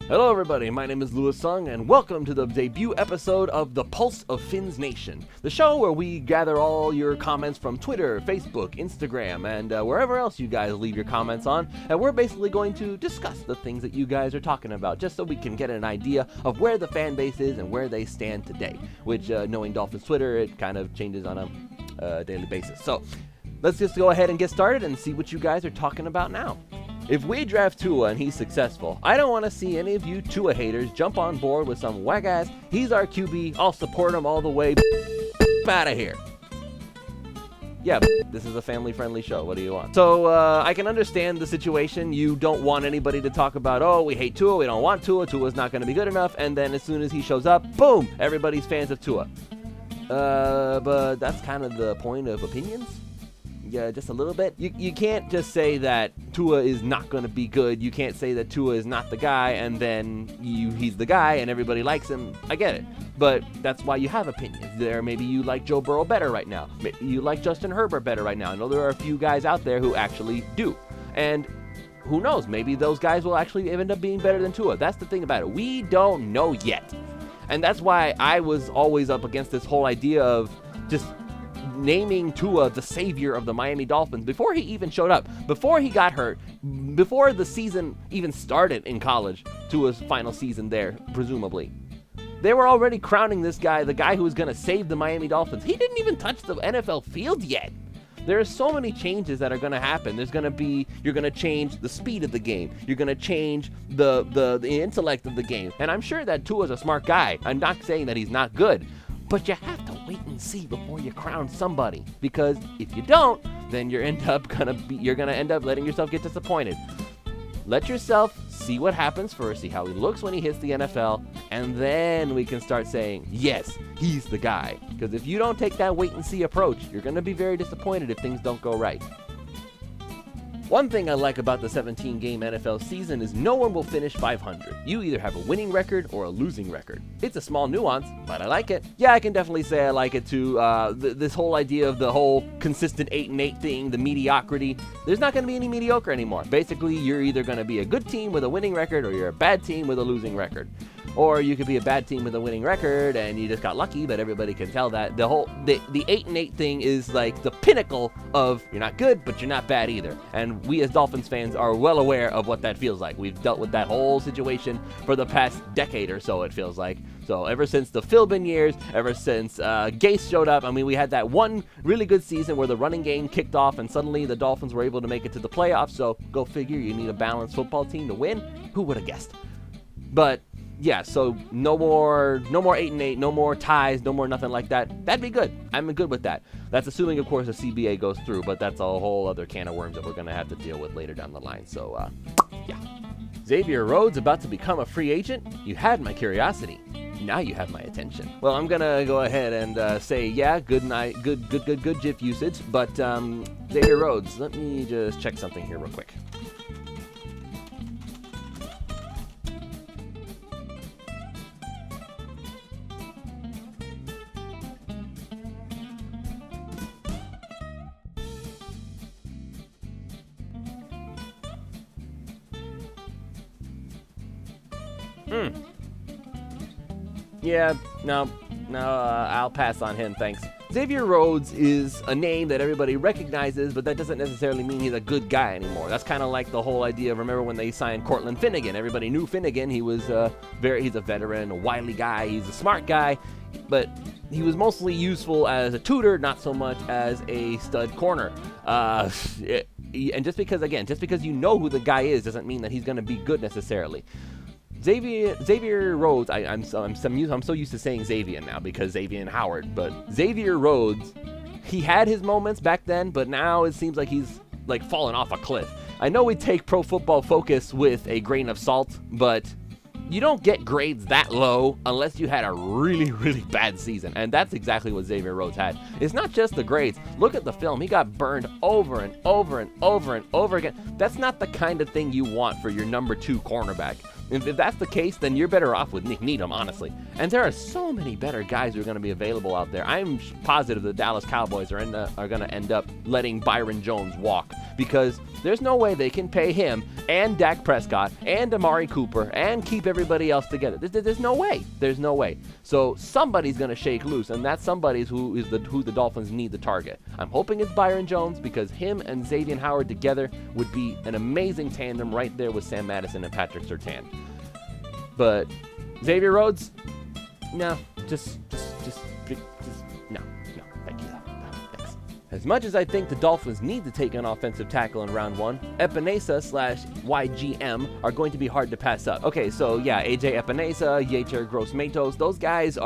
Hello everybody, my name is Louis Sung, and welcome to the debut episode of The Pulse of Finns Nation, the show where we gather all your comments from Twitter, Facebook, Instagram, and wherever else you guys leave your comments on, and we're basically going to discuss the things that you guys are talking about, just so we can get an idea of where the fan base is and where they stand today, which, knowing Dolphins Twitter, it kind of changes on a daily basis. So, let's just go ahead and get started and see what you guys are talking about now. If we draft Tua and he's successful, I don't want to see any of you Tua haters jump on board with some whack ass, he's our QB, I'll support him all the way, out of here. Yeah, this is a family-friendly show. What do you want? So, I can understand the situation. You don't want anybody to talk about, oh, we hate Tua, we don't want Tua, Tua's not going to be good enough, and then as soon as he shows up, boom, everybody's fans of Tua. But that's kind of the point of opinions. Yeah, just a little bit. You can't just say that Tua is not going to be good. You can't say that Tua is not the guy, and then he's the guy, and everybody likes him. I get it. But that's why you have opinions. Maybe you like Joe Burrow better right now. Maybe you like Justin Herbert better right now. I know there are a few guys out there who actually do. And who knows? Maybe those guys will actually end up being better than Tua. That's the thing about it. We don't know yet. And that's why I was always up against this whole idea of just naming Tua the savior of the Miami Dolphins before he even showed up, before he got hurt, before the season even started in college, Tua's final season there, presumably. They were already crowning this guy, the guy who was going to save the Miami Dolphins. He didn't even touch the NFL field yet. There are so many changes that are going to happen. You're going to change the speed of the game. You're going to change the intellect of the game. And I'm sure that Tua's a smart guy. I'm not saying that he's not good. But you have to wait and see before you crown somebody, because if you don't, then you're gonna end up letting yourself get disappointed. Let yourself see what happens first, see how he looks when he hits the NFL, and then we can start saying, yes, he's the guy. Because if you don't take that wait and see approach, you're gonna be very disappointed if things don't go right. One thing I like about the 17-game NFL season is no one will finish 500. You either have a winning record or a losing record. It's a small nuance, but I like it. Yeah, I can definitely say I like it too. This whole idea of the whole consistent 8-8 thing, the mediocrity, there's not going to be any mediocre anymore. Basically, you're either going to be a good team with a winning record or you're a bad team with a losing record. Or you could be a bad team with a winning record and you just got lucky, but everybody can tell that. The 8-8 thing is like the pinnacle of you're not good, but you're not bad either. And we as Dolphins fans are well aware of what that feels like. We've dealt with that whole situation for the past decade or so, it feels like. So ever since the Philbin years, ever since Gase showed up, I mean, we had that one really good season where the running game kicked off and suddenly the Dolphins were able to make it to the playoffs. So go figure, you need a balanced football team to win. Who would have guessed? But yeah, so no more 8-8, no more ties, no more nothing like that. That'd be good. I'm good with that. That's assuming, of course, the CBA goes through, but that's a whole other can of worms that we're going to have to deal with later down the line. So, yeah. Xavier Rhodes about to become a free agent? You had my curiosity. Now you have my attention. Well, I'm going to go ahead and say, yeah, good GIF usage, but Xavier Rhodes, let me just check something here real quick. Yeah, no, I'll pass on him, thanks. Xavier Rhodes is a name that everybody recognizes, but that doesn't necessarily mean he's a good guy anymore. That's kind of like the whole idea of, remember when they signed Cortland Finnegan? Everybody knew Finnegan. He was he's a veteran, a wily guy, he's a smart guy, but he was mostly useful as a tutor, not so much as a stud corner. And just because you know who the guy is doesn't mean that he's going to be good necessarily. Xavier Rhodes, I'm so used to saying Xavier now because Xavier Howard, but Xavier Rhodes, he had his moments back then, but now it seems like he's like fallen off a cliff. I know we take Pro Football Focus with a grain of salt, but you don't get grades that low unless you had a really, really bad season. And that's exactly what Xavier Rhodes had. It's not just the grades. Look at the film. He got burned over and over and over and over again. That's not the kind of thing you want for your number 2 cornerback. If that's the case, then you're better off with Nick Needham, honestly. And there are so many better guys who are going to be available out there. I'm positive the Dallas Cowboys are going to end up letting Byron Jones walk, because there's no way they can pay him and Dak Prescott and Amari Cooper and keep everybody else together. There's no way. There's no way. So somebody's going to shake loose, and that somebody's who the Dolphins need to target. I'm hoping it's Byron Jones, because him and Xavier Howard together would be an amazing tandem right there with Sam Madison and Patrick Surtain. But Xavier Rhodes, no, just no, thank you. No, thanks. As much as I think the Dolphins need to take an offensive tackle in round 1, Epinesa/YGM are going to be hard to pass up. Okay, so yeah, AJ Epinesa, Yetur Gross-Matos, those guys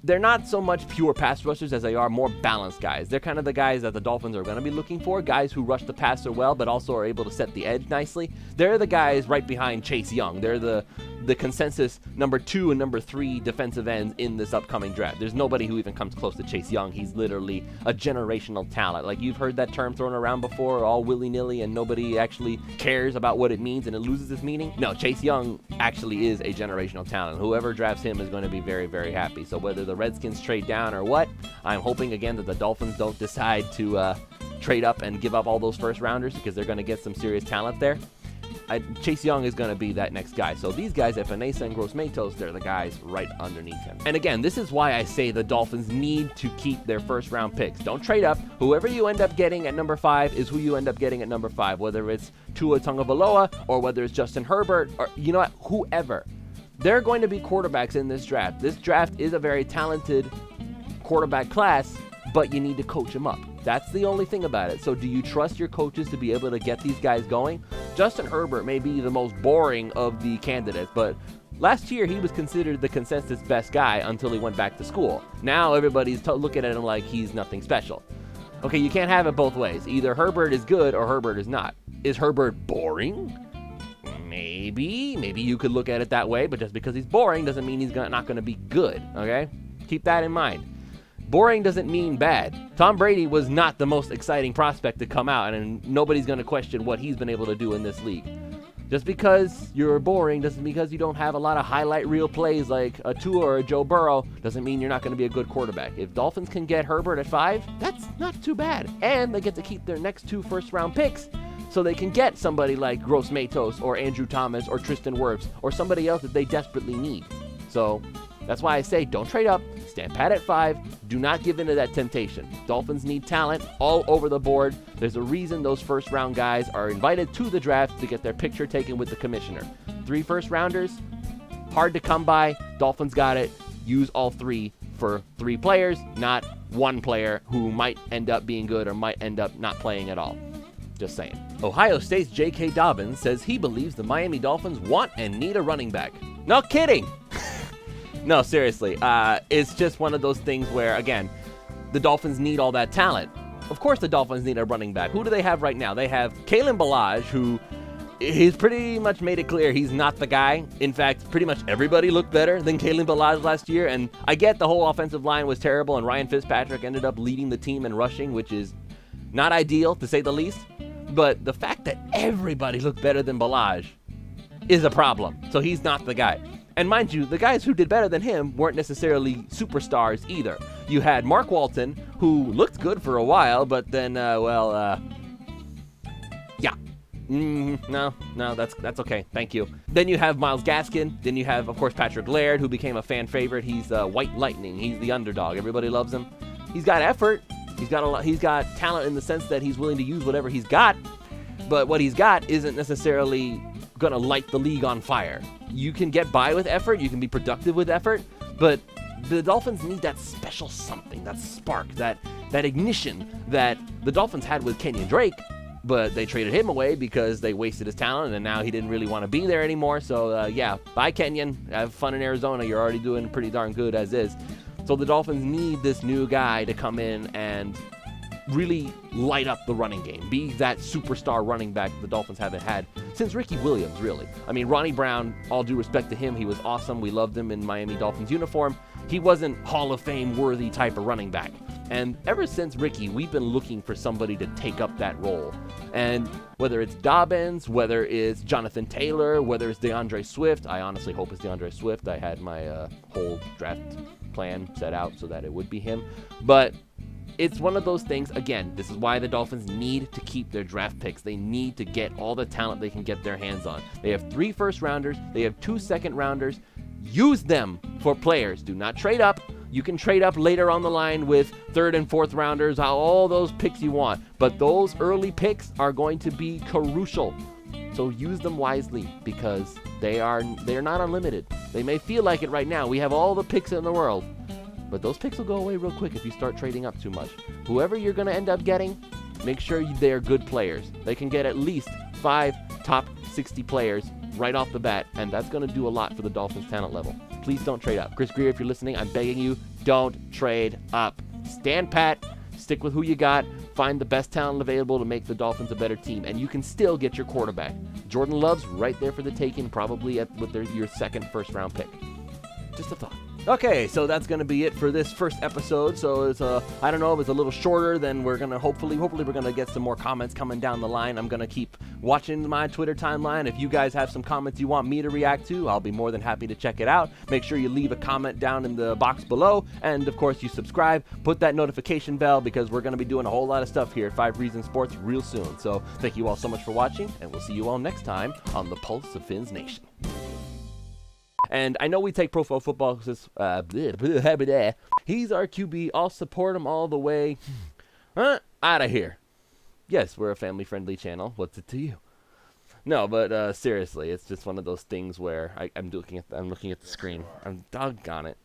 they're not so much pure pass rushers as they are more balanced guys. They're kind of the guys that the Dolphins are going to be looking for, guys who rush the passer well but also are able to set the edge nicely. They're the guys right behind Chase Young. They're the consensus number 2 and number 3 defensive ends in this upcoming draft. There's nobody who even comes close to Chase Young. He's literally a generational talent. Like, you've heard that term thrown around before, all willy-nilly, and nobody actually cares about what it means and it loses its meaning. No, Chase Young actually is a generational talent. Whoever drafts him is going to be very, very happy. So whether the Redskins trade down or what, I'm hoping again that the Dolphins don't decide to trade up and give up all those first rounders, because they're going to get some serious talent there. Chase Young is going to be that next guy. So these guys, Epinesa and Gross-Matos, they're the guys right underneath him. And again, this is why I say the Dolphins need to keep their first round picks. Don't trade up. Whoever you end up getting at number 5 is who you end up getting at number 5, whether it's Tua Tagovailoa or whether it's Justin Herbert or, you know what, whoever. There are going to be quarterbacks in this draft. This draft is a very talented quarterback class, but you need to coach them up. That's the only thing about it. So do you trust your coaches to be able to get these guys going? Justin Herbert may be the most boring of the candidates, but last year he was considered the consensus best guy until he went back to school. Now everybody's looking at him like he's nothing special. Okay, you can't have it both ways. Either Herbert is good or Herbert is not. Is Herbert boring? Maybe you could look at it that way, but just because he's boring doesn't mean he's not going to be good, okay? Keep that in mind. Boring doesn't mean bad. Tom Brady was not the most exciting prospect to come out, and nobody's going to question what he's been able to do in this league. Just because you're boring doesn't mean because you don't have a lot of highlight reel plays like a Tua or a Joe Burrow doesn't mean you're not going to be a good quarterback. If Dolphins can get Herbert at 5, that's not too bad. And they get to keep their next 2 first-round picks, so they can get somebody like Gross-Matos or Andrew Thomas or Tristan Wirfs or somebody else that they desperately need. So that's why I say don't trade up, stand pat at 5, do not give in to that temptation. Dolphins need talent all over the board. There's a reason those first-round guys are invited to the draft to get their picture taken with the commissioner. 3 first-rounders, hard to come by. Dolphins got it. Use all 3 for 3 players, not 1 player who might end up being good or might end up not playing at all. Just saying. Ohio State's J.K. Dobbins says he believes the Miami Dolphins want and need a running back. No kidding. No, seriously. It's just one of those things where, again, the Dolphins need all that talent. Of course the Dolphins need a running back. Who do they have right now? They have Kalen Ballage, who he's pretty much made it clear he's not the guy. In fact, pretty much everybody looked better than Kalen Ballage last year. And I get the whole offensive line was terrible, and Ryan Fitzpatrick ended up leading the team in rushing, which is not ideal, to say the least. But the fact that everybody looked better than Ballage is a problem. So he's not the guy. And mind you, the guys who did better than him weren't necessarily superstars either. You had Mark Walton, who looked good for a while, but then, yeah. No, that's okay. Thank you. Then you have Myles Gaskin. Then you have, of course, Patrick Laird, who became a fan favorite. He's White Lightning. He's the underdog. Everybody loves him. He's got effort. He's got talent in the sense that he's willing to use whatever he's got. But what he's got isn't necessarily going to light the league on fire. You can get by with effort, you can be productive with effort, but the Dolphins need that special something, that spark, that ignition that the Dolphins had with Kenyon Drake, but they traded him away because they wasted his talent, and now he didn't really want to be there anymore. So, yeah, bye, Kenyon. Have fun in Arizona. You're already doing pretty darn good as is. So the Dolphins need this new guy to come in and really light up the running game, be that superstar running back the Dolphins haven't had since Ricky Williams, really. I mean, Ronnie Brown, all due respect to him, he was awesome. We loved him in Miami Dolphins uniform. He wasn't Hall of Fame worthy type of running back. And ever since Ricky, we've been looking for somebody to take up that role. And whether it's Dobbins, whether it's Jonathan Taylor, whether it's DeAndre Swift, I honestly hope it's DeAndre Swift. I had my whole draft plan set out so that it would be him. But it's one of those things, again, this is why the Dolphins need to keep their draft picks. They need to get all the talent they can get their hands on. They have 3 first-rounders. They have 2 second-rounders. Use them for players. Do not trade up. You can trade up later on the line with 3rd and 4th rounders, all those picks you want. But those early picks are going to be crucial. So use them wisely because they're not unlimited. They may feel like it right now. We have all the picks in the world. But those picks will go away real quick if you start trading up too much. Whoever you're going to end up getting, make sure they are good players. They can get at least 5 top 60 players right off the bat, and that's going to do a lot for the Dolphins' talent level. Please don't trade up. Chris Grier, if you're listening, I'm begging you, don't trade up. Stand pat, stick with who you got, find the best talent available to make the Dolphins a better team, and you can still get your quarterback. Jordan Love's right there for the taking, probably with your second first-round pick. Just a thought. Okay, so that's going to be it for this first episode. So it's I don't know if it's a little shorter, then we're going to hopefully we're going to get some more comments coming down the line. I'm going to keep watching my Twitter timeline. If you guys have some comments you want me to react to, I'll be more than happy to check it out. Make sure you leave a comment down in the box below, and of course you subscribe, put that notification bell, because we're going to be doing a whole lot of stuff here at 5 Reasons Sports real soon. So thank you all so much for watching, and we'll see you all next time on the Pulse of Fins Nation. And I know we take Pro Football because he's our QB. I'll support him all the way. Out of here. Yes, we're a family-friendly channel. What's it to you? No, but seriously, it's just one of those things where I'm looking at the screen. I'm doggone it.